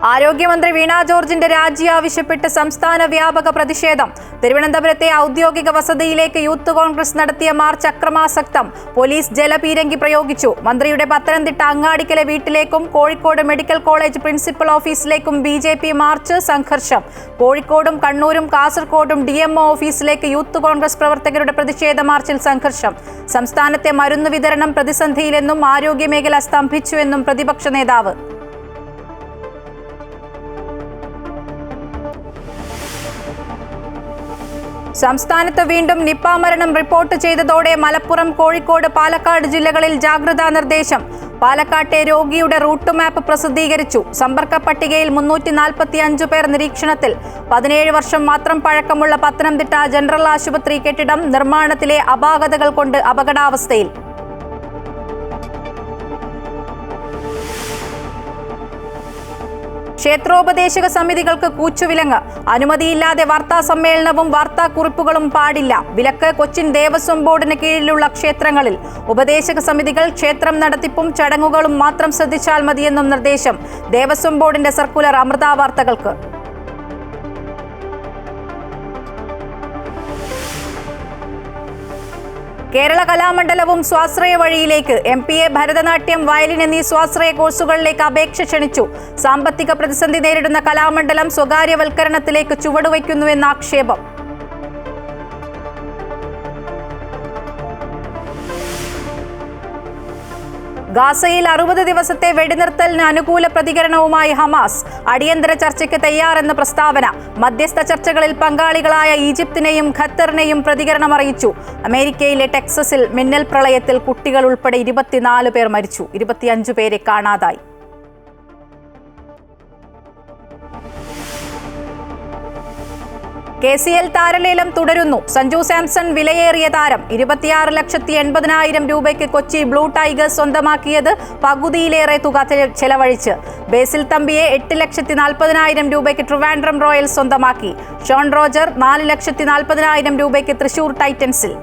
ആരോഗ്യമന്ത്രി വീണ ജോർജിന്റെ രാജി ആവശ്യപ്പെട്ട് സംസ്ഥാന വ്യാപക പ്രതിഷേധം. തിരുവനന്തപുരത്തെ ഔദ്യോഗിക വസതിയിലേക്ക് യൂത്ത് കോൺഗ്രസ് നടത്തിയ മാർച്ച് അക്രമാസക്തം. പോലീസ് ജലപീരങ്കി പ്രയോഗിച്ചു. മന്ത്രിയുടെ പത്തനംതിട്ട അങ്ങാടിക്കലെ വീട്ടിലേക്കും കോഴിക്കോട് മെഡിക്കൽ കോളേജ് പ്രിൻസിപ്പൽ ഓഫീസിലേക്കും BJP മാർച്ച്. സംഘർഷം. കോഴിക്കോടും കണ്ണൂരും കാസർകോടും DMO ഓഫീസിലേക്ക് യൂത്ത് കോൺഗ്രസ് പ്രവർത്തകരുടെ പ്രതിഷേധ മാർച്ചിൽ സംഘർഷം. സംസ്ഥാനത്തെ മരുന്ന് വിതരണം പ്രതിസന്ധിയിലെന്നും ആരോഗ്യമേഖല സ്തംഭിച്ചുവെന്നും പ്രതിപക്ഷ നേതാവ്. സംസ്ഥാനത്ത് വീണ്ടും നിപ്പ മരണം റിപ്പോർട്ട് ചെയ്തതോടെ മലപ്പുറം, കോഴിക്കോട്, പാലക്കാട് ജില്ലകളിൽ ജാഗ്രതാ നിർദ്ദേശം. പാലക്കാട്ടെ രോഗിയുടെ റൂട്ട് മാപ്പ് പ്രസിദ്ധീകരിച്ചു. സമ്പർക്ക പട്ടികയിൽ 345 പേർ നിരീക്ഷണത്തിൽ. 17 വർഷം മാത്രം പഴക്കമുള്ള പത്തനംതിട്ട ജനറൽ ആശുപത്രി കെട്ടിടം നിർമ്മാണത്തിലെ അപാകതകൾ കൊണ്ട് അപകടാവസ്ഥയിൽ. ക്ഷേത്രോപദേശക സമിതികൾക്ക് കൂച്ചുവിലങ്ങ്. അനുമതിയില്ലാതെ വാർത്താ സമ്മേളനവും വാർത്താക്കുറിപ്പുകളും പാടില്ല. വിലക്ക് കൊച്ചിൻ ദേവസ്വം ബോർഡിന് കീഴിലുള്ള ക്ഷേത്രങ്ങളിൽ. ഉപദേശക സമിതികൾ ക്ഷേത്രം നടത്തിപ്പും ചടങ്ങുകളും മാത്രം ശ്രദ്ധിച്ചാൽ മതിയെന്നും നിർദ്ദേശം. ദേവസ്വം ബോർഡിന്റെ സർക്കുലർ അമൃത വാർത്തകൾക്ക്. കേരള കലാമണ്ഡലവും സ്വാശ്രയ വഴിയിലേക്ക്. MPA ഭരതനാട്യം, വയലിൻ എന്നീ സ്വാശ്രയ കോഴ്സുകളിലേക്ക് അപേക്ഷ ക്ഷണിച്ചു. സാമ്പത്തിക പ്രതിസന്ധി നേരിടുന്ന കലാമണ്ഡലം സ്വകാര്യവൽക്കരണത്തിലേക്ക് ചുവടുവയ്ക്കുന്നുവെന്ന ആക്ഷേപം. ഗാസയിൽ 60 ദിവസത്തെ വെടിനിർത്തലിന് അനുകൂല പ്രതികരണവുമായി ഹമാസ്. അടിയന്തര ചർച്ചയ്ക്ക് തയ്യാറെന്ന് പ്രസ്താവന. മധ്യസ്ഥ ചർച്ചകളിൽ പങ്കാളികളായ ഈജിപ്തിനെയും ഖത്തറിനെയും പ്രതികരണം അറിയിച്ചു. അമേരിക്കയിലെ ടെക്സസിൽ മിന്നൽ പ്രളയത്തിൽ കുട്ടികൾ ഉൾപ്പെടെ 24 പേർ മരിച്ചു. 25 പേരെ കാണാതായി. KCL താരലേലം തുടരുന്നു. സഞ്ജു സാംസൺ വിലയേറിയ താരം. 26,80,000 രൂപയ്ക്ക് കൊച്ചി ബ്ലൂ ടൈഗേഴ്സ് സ്വന്തമാക്കിയത് പകുതിയിലേറെ തുക ചെലവഴിച്ച്. ബേസിൽ തമ്പിയെ 8,40,000 രൂപയ്ക്ക് ട്രിവാൻഡ്രം റോയൽസ് സ്വന്തമാക്കി. ഷോൺ റോജർ 4,40,000 രൂപയ്ക്ക് തൃശൂർ ടൈറ്റൻസിൽ.